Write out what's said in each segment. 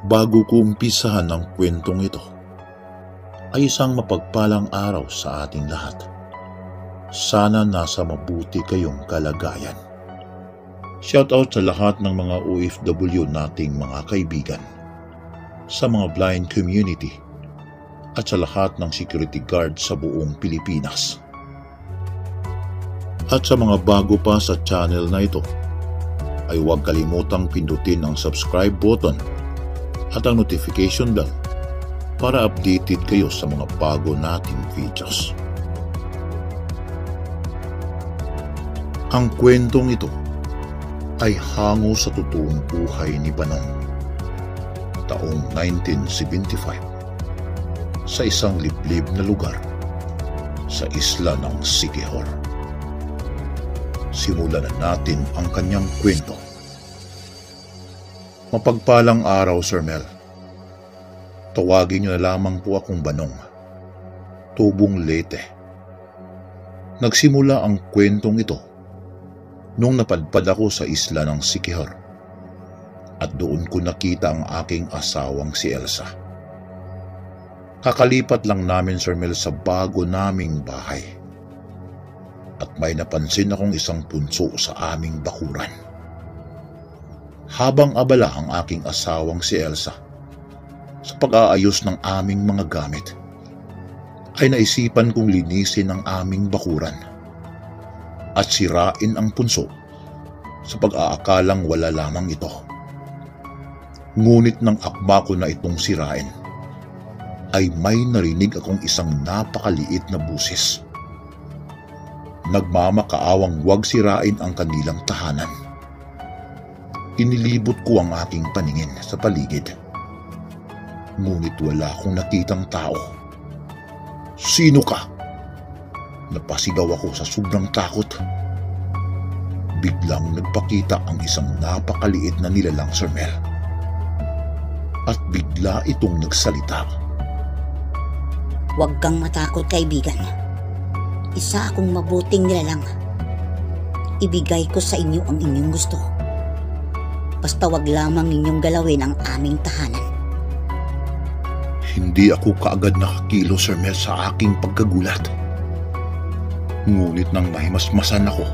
Bago ko umpisahan ang kwentong ito, ay isang mapagpalang araw sa ating lahat. Sana nasa mabuti kayong kalagayan. Shoutout sa lahat ng mga OFW nating mga kaibigan, sa mga blind community, at sa lahat ng security guard sa buong Pilipinas. At sa mga bago pa sa channel na ito, ay huwag kalimutang pindutin ang subscribe button at ang notification bell para updated kayo sa mga bago nating videos. Ang kwentong ito ay hango sa totoong buhay ni Banong taong 1975 sa isang liblib na lugar sa isla ng Siquijor. Simulan na natin ang kanyang kwento. Mapagpalang araw, Sir Mel. Tawagin niyo na lamang po akong Banong, Tubong Leyte. Nagsimula ang kwentong ito nung napadpad ako sa isla ng Siquijor at doon ko nakita ang aking asawang si Elsa. Kakalipat lang namin, Sir Mel, sa bago naming bahay at may napansin akong isang punso sa aming bakuran. Habang abala ang aking asawang si Elsa sa pag-aayos ng aming mga gamit, ay naisipan kong linisin ang aming bakuran at sirain ang punso sa pag-aakalang wala lamang ito. Ngunit nang akma ko na itong sirain, ay may narinig akong isang napakaliit na busis. Nagmamakaawang huwag sirain ang kanilang tahanan. Inilibot ko ang aking paningin sa paligid. Ngunit wala akong nakitang tao. Sino ka? Napasigaw ako sa sobrang takot. Biglang nagpakita ang isang napakaliit na nilalang, Sir Mel. At bigla itong nagsalita. Huwag kang matakot, kaibigan. Isa akong mabuting nilalang. Ibigay ko sa inyo ang inyong gusto. Basta wag lamang ninyong galawin ang aming tahanan. Hindi ako kaagad nakakilo, Sir Mel, sa aking pagkagulat. Ngunit nang mahimasmasan ako,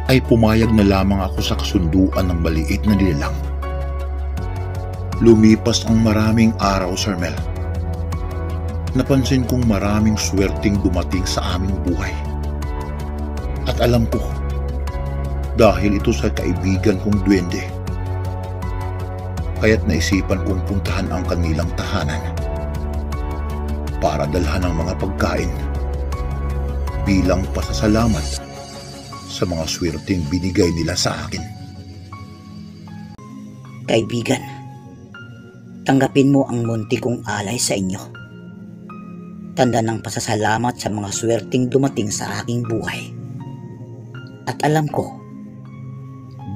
ay pumayag na lamang ako sa kasunduan ng maliit na nilalang. Lumipas ang maraming araw, Sir Mel. Napansin kong maraming swerteng dumating sa aming buhay. At alam ko, dahil ito sa kaibigan kong duwende, kaya't naisipan kong puntahan ang kanilang tahanan para dalhan ng mga pagkain bilang pasasalamat sa mga swerteng binigay nila sa akin. Kaibigan, tanggapin mo ang munti kong alay sa inyo. Tanda ng pasasalamat sa mga swerteng dumating sa aking buhay. At alam ko,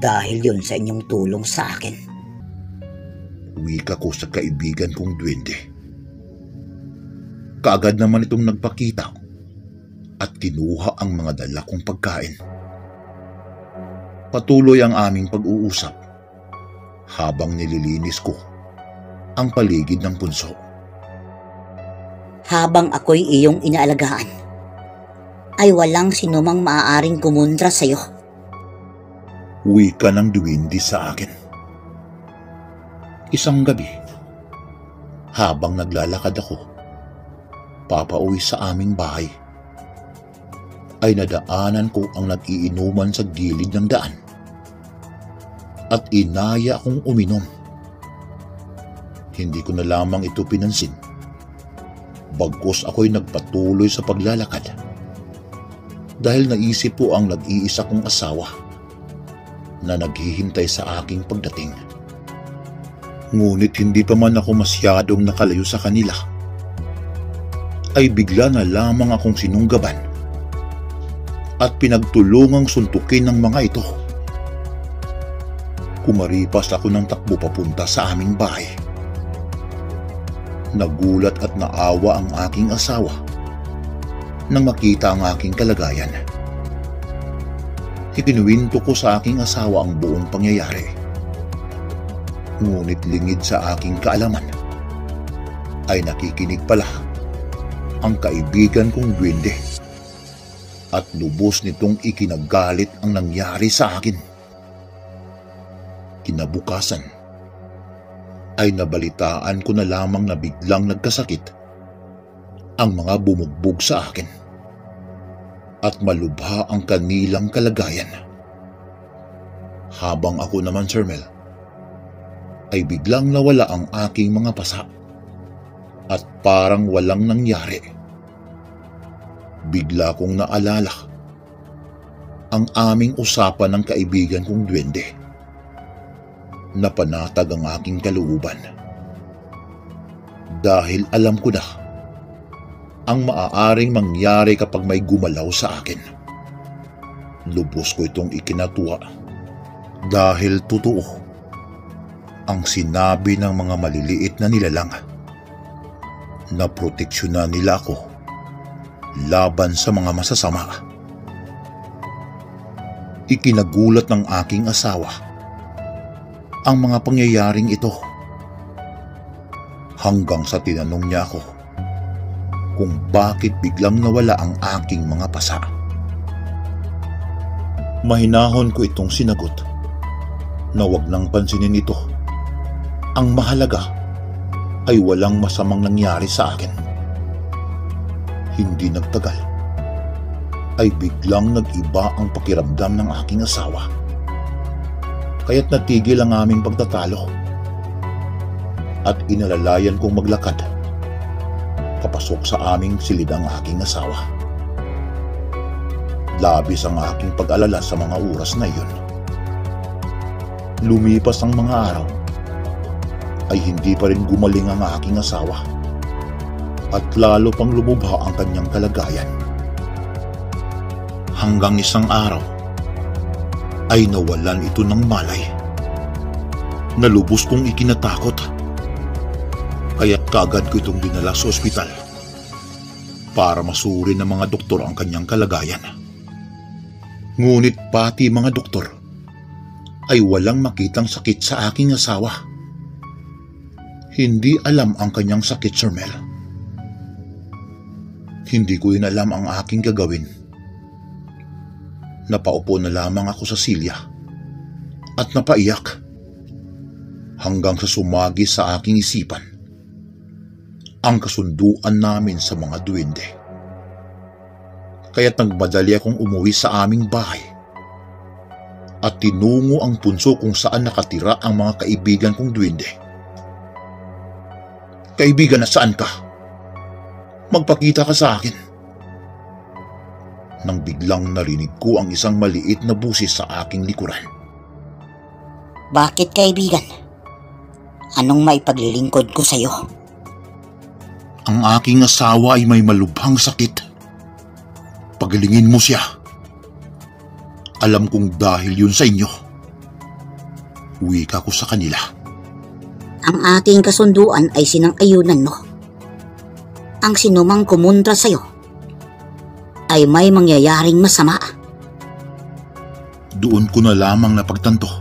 dahil yun sa inyong tulong sa akin. Wika ko sa kaibigan kong duwende. Kaagad naman itong nagpakita at kinuha ang mga dala kong pagkain. Patuloy ang aming pag-uusap habang nililinis ko ang paligid ng punso. Habang ako'y iyong inaalagaan, ay walang sinumang maaaring kumontra sa iyo. Wika ng duwende sa akin. Isang gabi, habang naglalakad ako papauwi sa aming bahay, ay nadaanan ko ang nag-iinuman sa gilid ng daan at inaya akong uminom. Hindi ko na lamang ito pinansin, bagkus ako'y nagpatuloy sa paglalakad dahil naisip ko ang nag-iisa kong asawa na naghihintay sa aking pagdating. Ngunit hindi pa man ako masyadong nakalayo sa kanila, ay bigla na lamang akong sinunggaban at pinagtulungang suntukin ng mga ito. Kumaripas ako ng takbo papunta sa aming bahay. Nagulat at naawa ang aking asawa nang makita ang aking kalagayan. Ikinuwento ko sa aking asawa ang buong pangyayari. Ngunit lingid sa aking kaalaman ay nakikinig pala ang kaibigan kong duwende at lubos nitong ikinagalit ang nangyari sa akin. Kinabukasan ay nabalitaan ko na lamang na biglang nagkasakit ang mga bumugbog sa akin at malubha ang kanilang kalagayan. Habang ako naman, Sir Mel, ay biglang nawala ang aking mga pasa at parang walang nangyari. Bigla kong naalala ang aming usapan ng kaibigan kong duwende. Napanatag ang aking kalooban dahil alam ko na ang maaaring mangyari kapag may gumalaw sa akin. Lubos ko itong ikinatuwa dahil totoo ang sinabi ng mga maliliit na nilalang na proteksyonan nila ako laban sa mga masasama. Ikinagulat ng aking asawa ang mga pangyayaring ito hanggang sa tinanong niya ako kung bakit biglang nawala ang aking mga pasa. Mahinahon ko itong sinagot na wag nang pansinin ito. Ang mahalaga ay walang masamang nangyari sa akin. Hindi nagtagal ay biglang nag-iba ang pakiramdam ng aking asawa. Kaya't natigil ang aming pagtatalo at inalalayan kong maglakad papasok sa aming silid ang aking asawa. Labis ang aking pag-alala sa mga oras na iyon. Lumipas ang mga araw ay hindi pa rin gumaling ang aking asawa at lalo pang lumubha ang kanyang kalagayan. Hanggang isang araw ay nawalan ito ng malay na lubos kong ikinatakot. Kaya't kaagad ko itong dinala sa ospital para masuri ng mga doktor ang kanyang kalagayan. Ngunit pati mga doktor ay walang makitang sakit sa aking asawa. Hindi alam ang kanyang sakit, Sir Mel. Hindi ko rin alam ang aking gagawin. Napaupo na lamang ako sa silya at napaiyak hanggang sa sumagi sa aking isipan ang kasunduan namin sa mga duwende. Kaya't nagmadali akong umuwi sa aming bahay at tinungo ang punso kung saan nakatira ang mga kaibigan kong duwende. Kaibigan, nasaan ka? Magpakita ka sa akin. Nang biglang narinig ko ang isang maliit na busis sa aking likuran. Bakit, kaibigan? Anong maipaglilingkod ko sa'yo? Ang aking asawa ay may malubhang sakit. Pagalingin mo siya. Alam kong dahil yun sa inyo. Wika ko sa kanila. Ang ating kasunduan ay sinang-ayunan mo. Ang sinumang kumontra sa'yo ay may mangyayaring masama. Doon ko na lamang napagtanto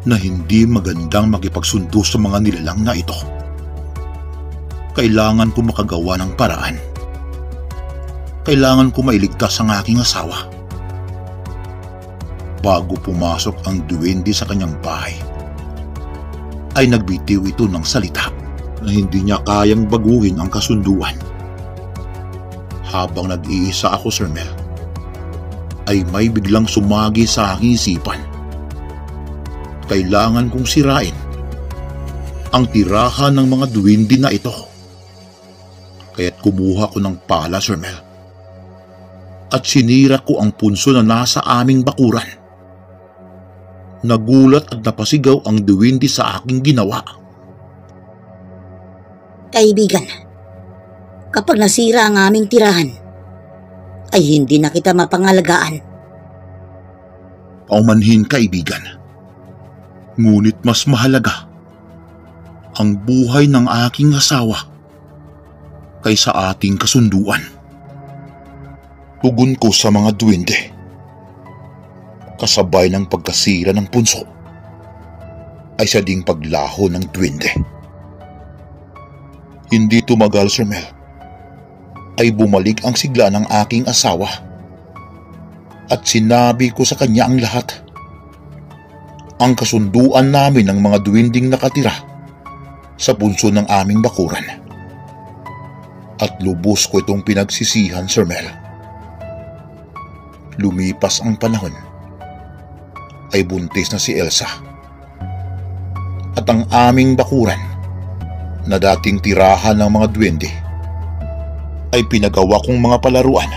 na hindi magandang makipagsundo sa mga nilalang na ito. Kailangan ko makagawa ng paraan. Kailangan ko mailigtas ang aking asawa. Bago pumasok ang duwende sa kanyang bahay, ay nagbitiw ito ng salita na hindi niya kayang baguhin ang kasunduan. Habang nag-iisa ako, Sir Mel, ay may biglang sumagi sa aking isipan. Kailangan kong sirain ang tirahan ng mga duwende na ito. Kaya't kumuha ko ng pala, Sir Mel, at sinira ko ang punso na nasa aming bakuran. Nagulat at napasigaw ang duwende sa aking ginawa. Kaibigan, kapag nasira ang aming tirahan, ay hindi na kita mapangalagaan. Paumanhin, kaibigan. Ngunit mas mahalaga ang buhay ng aking asawa kaysa ating kasunduan. Tugon ko sa mga duwende, kasabay ng pagkasira ng punso. ay sa ding paglaho ng duwende. Hindi tumagal, Sir Mel, ay bumalik ang sigla ng aking asawa at sinabi ko sa kanya ang lahat. Ang kasunduan namin ng mga duwending nakatira sa punso ng aming bakuran. At lubos ko itong pinagsisihan, Sir Mel. Lumipas ang panahon, ay buntis na si Elsa. At ang aming bakuran, na dating tirahan ng mga duwende, ay pinagawa kong mga palaruan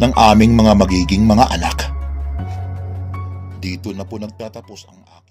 ng aming mga magiging mga anak. Dito na po nagtatapos ang aking